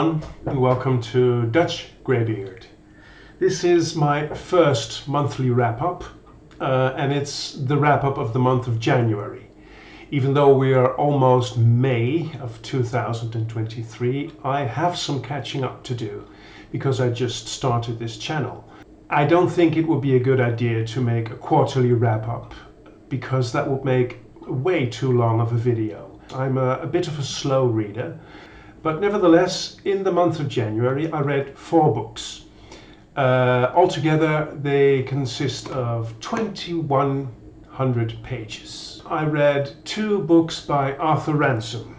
everyone, and welcome to Dutch Greybeard. This is my first monthly wrap-up, and it's the wrap-up of the month of January. Even though we are almost May of 2023, I have some catching up to do because I just started this channel. I don't think it would be a good idea to make a quarterly wrap-up because that would make way too long of a video. I'm a bit of a slow reader, but nevertheless, in the month of January, I read 4 books. Altogether, they consist of 2,100 pages. I read 2 books by Arthur Ransome.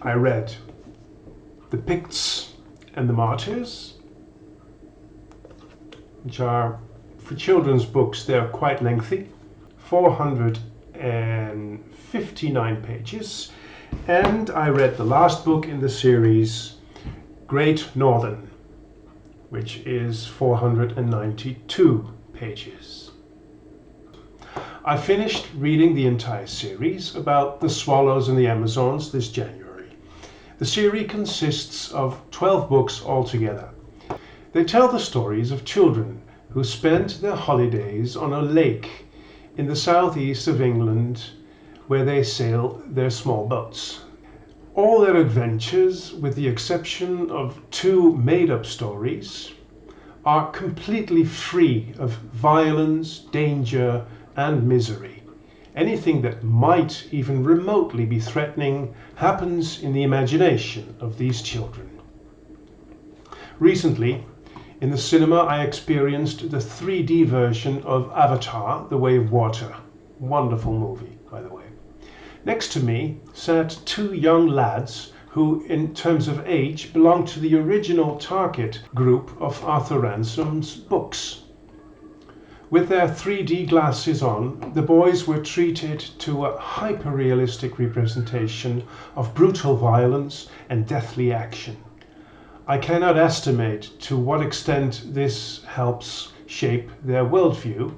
I read The Picts and the Martyrs, which are, for children's books, they're quite lengthy, 459 pages. And I read the last book in the series, Great Northern, which is 492 pages. I finished reading the entire series about the swallows in the Amazons this January. The series consists of 12 books altogether. They tell the stories of children who spent their holidays on a lake in the southeast of England where they sail their small boats. All their adventures, with the exception of 2 made-up stories, are completely free of violence, danger, and misery. Anything that might even remotely be threatening happens in the imagination of these children. Recently, in the cinema, I experienced the 3D version of Avatar: The Way of Water. Wonderful movie, by the way. Next to me sat 2 young lads who, in terms of age, belonged to the original target group of Arthur Ransome's books. With their 3D glasses on, the boys were treated to a hyper-realistic representation of brutal violence and deathly action. I cannot estimate to what extent this helps shape their worldview,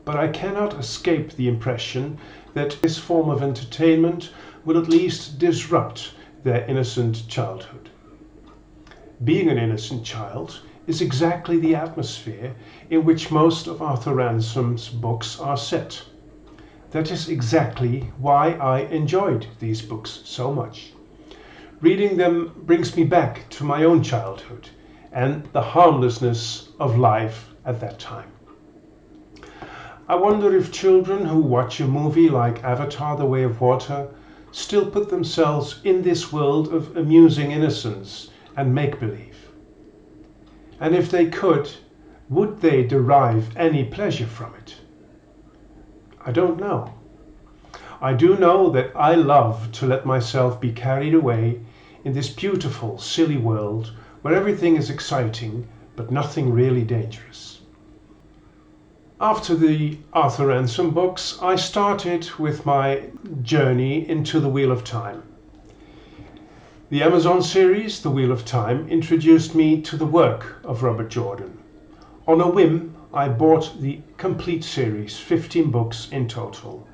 but I cannot escape the impression that this form of entertainment will at least disrupt their innocent childhood. Being an innocent child is exactly the atmosphere in which most of Arthur Ransome's books are set. That is exactly why I enjoyed these books so much. Reading them brings me back to my own childhood and the harmlessness of life at that time. I wonder if children who watch a movie like Avatar: The Way of Water still put themselves in this world of amusing innocence and make-believe. And if they could, would they derive any pleasure from it? I don't know. I do know that I love to let myself be carried away in this beautiful, silly world where everything is exciting but nothing really dangerous. After the Arthur Ransome books, I started with my journey into the Wheel of Time. The Amazon series, The Wheel of Time, introduced me to the work of Robert Jordan. On a whim, I bought the complete series, 15 books in total,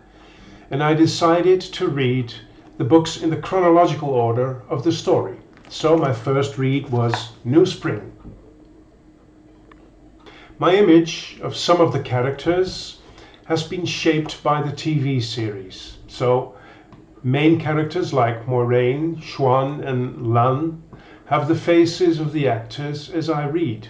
and I decided to read the books in the chronological order of the story. So my first read was New Spring. My image of some of the characters has been shaped by the TV series. So main characters like Moiraine, Siuan and Lan have the faces of the actors as I read.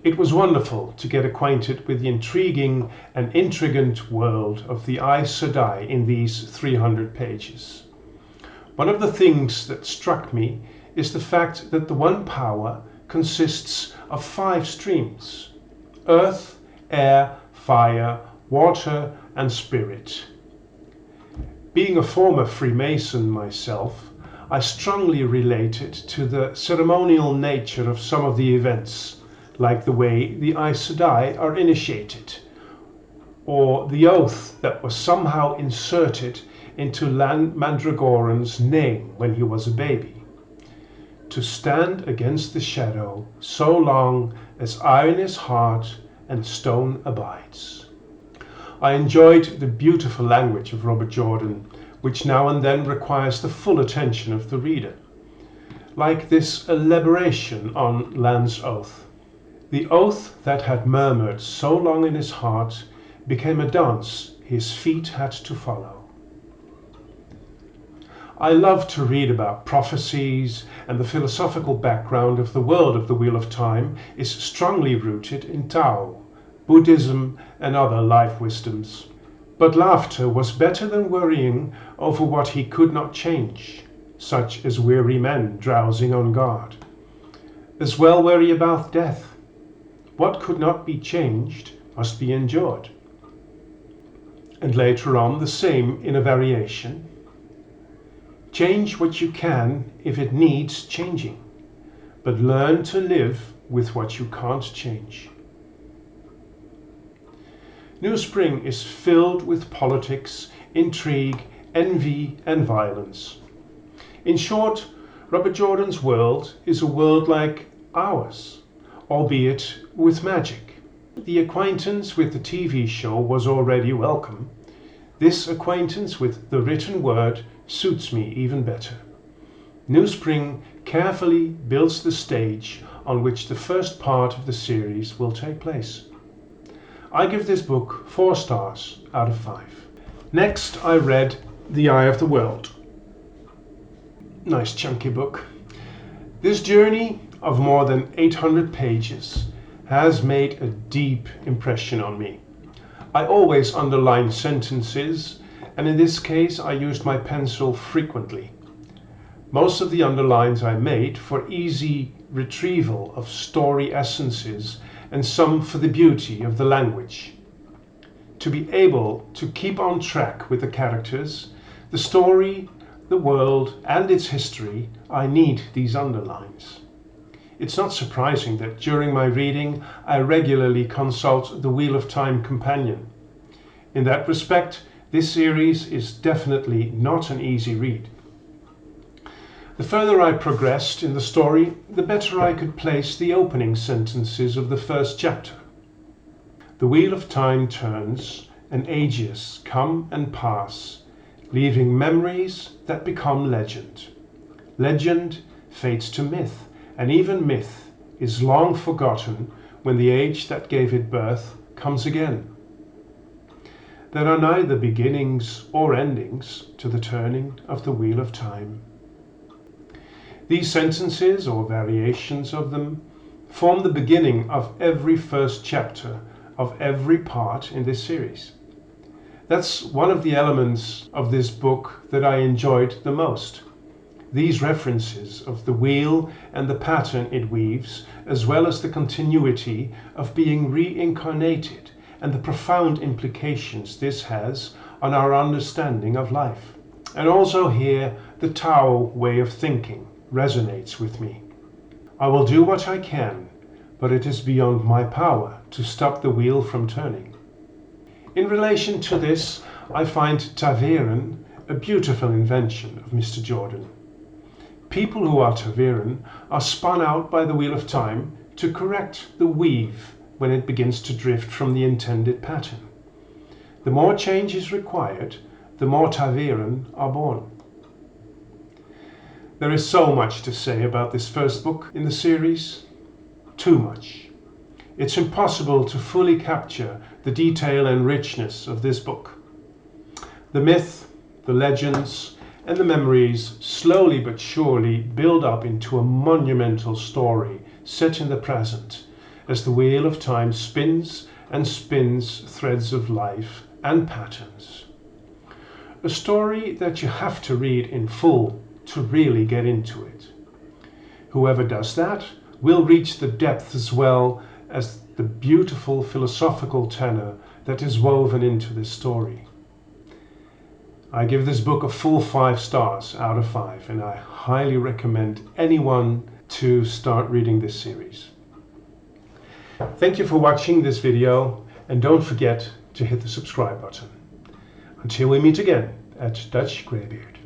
It was wonderful to get acquainted with the intriguing and intrigant world of the Aes Sedai in these 300 pages. One of the things that struck me is the fact that the one power consists of 5 streams: earth, air, fire, water and spirit. Being a former Freemason myself, I strongly related to the ceremonial nature of some of the events, like the way the Aes Sedai are initiated, or the oath that was somehow inserted into Lan Mandragoran's name when he was a baby. To stand against the shadow so long as iron is hard and stone abides. I enjoyed the beautiful language of Robert Jordan, which now and then requires the full attention of the reader. like this elaboration on Lan's oath. The oath that had murmured so long in his heart became a dance his feet had to follow. I love to read about prophecies, and the philosophical background of the world of the Wheel of Time is strongly rooted in Tao, Buddhism, and other life wisdoms. But laughter was better than worrying over what he could not change, such as weary men drowsing on guard. As well worry about death. What could not be changed must be endured. And later on the same in a variation. Change what you can if it needs changing, but learn to live with what you can't change. New Spring is filled with politics, intrigue, envy, and violence. In short, Robert Jordan's world is a world like ours, albeit with magic. The acquaintance with the TV show was already welcome. This acquaintance with the written word suits me even better. New Spring carefully builds the stage on which the first part of the series will take place. I give this book 4 stars out of 5. Next, I read The Eye of the World. Nice chunky book. This journey of more than 800 pages has made a deep impression on me. I always underline sentences, and in this case I used my pencil frequently. Most of the underlines I made for easy retrieval of story essences, and some for the beauty of the language. To be able to keep on track with the characters, the story, the world, and its history, I need these underlines. It's not surprising that during my reading I regularly consult the Wheel of Time companion. In that respect, this series is definitely not an easy read. The further I progressed in the story, the better I could place the opening sentences of the first chapter. The Wheel of Time turns, and ages come and pass, leaving memories that become legend. Legend fades to myth, and even myth is long forgotten when the age that gave it birth comes again. There are neither beginnings or endings to the turning of the Wheel of Time. These sentences, or variations of them, form the beginning of every first chapter of every part in this series. That's one of the elements of this book that I enjoyed the most. These references of the wheel and the pattern it weaves, as well as the continuity of being reincarnated and the profound implications this has on our understanding of life. And also here, the Tao way of thinking resonates with me. I will do what I can, but it is beyond my power to stop the wheel from turning. In relation to this, I find Ta'veren a beautiful invention of Mr. Jordan. People who are Ta'veren are spun out by the Wheel of Time to correct the weave when it begins to drift from the intended pattern. The more change is required, the more Ta'veren are born. There is so much to say about this first book in the series. Too much. It's impossible to fully capture the detail and richness of this book. The myth, the legends, and the memories slowly but surely build up into a monumental story set in the present, as the Wheel of Time spins and spins threads of life and patterns. A story that you have to read in full to really get into it. Whoever does that will reach the depth as well as the beautiful philosophical tenor that is woven into this story. I give this book a full 5 stars out of 5, and I highly recommend anyone to start reading this series. Thank you for watching this video, and don't forget to hit the subscribe button. Until we meet again at Dutch Greybeard.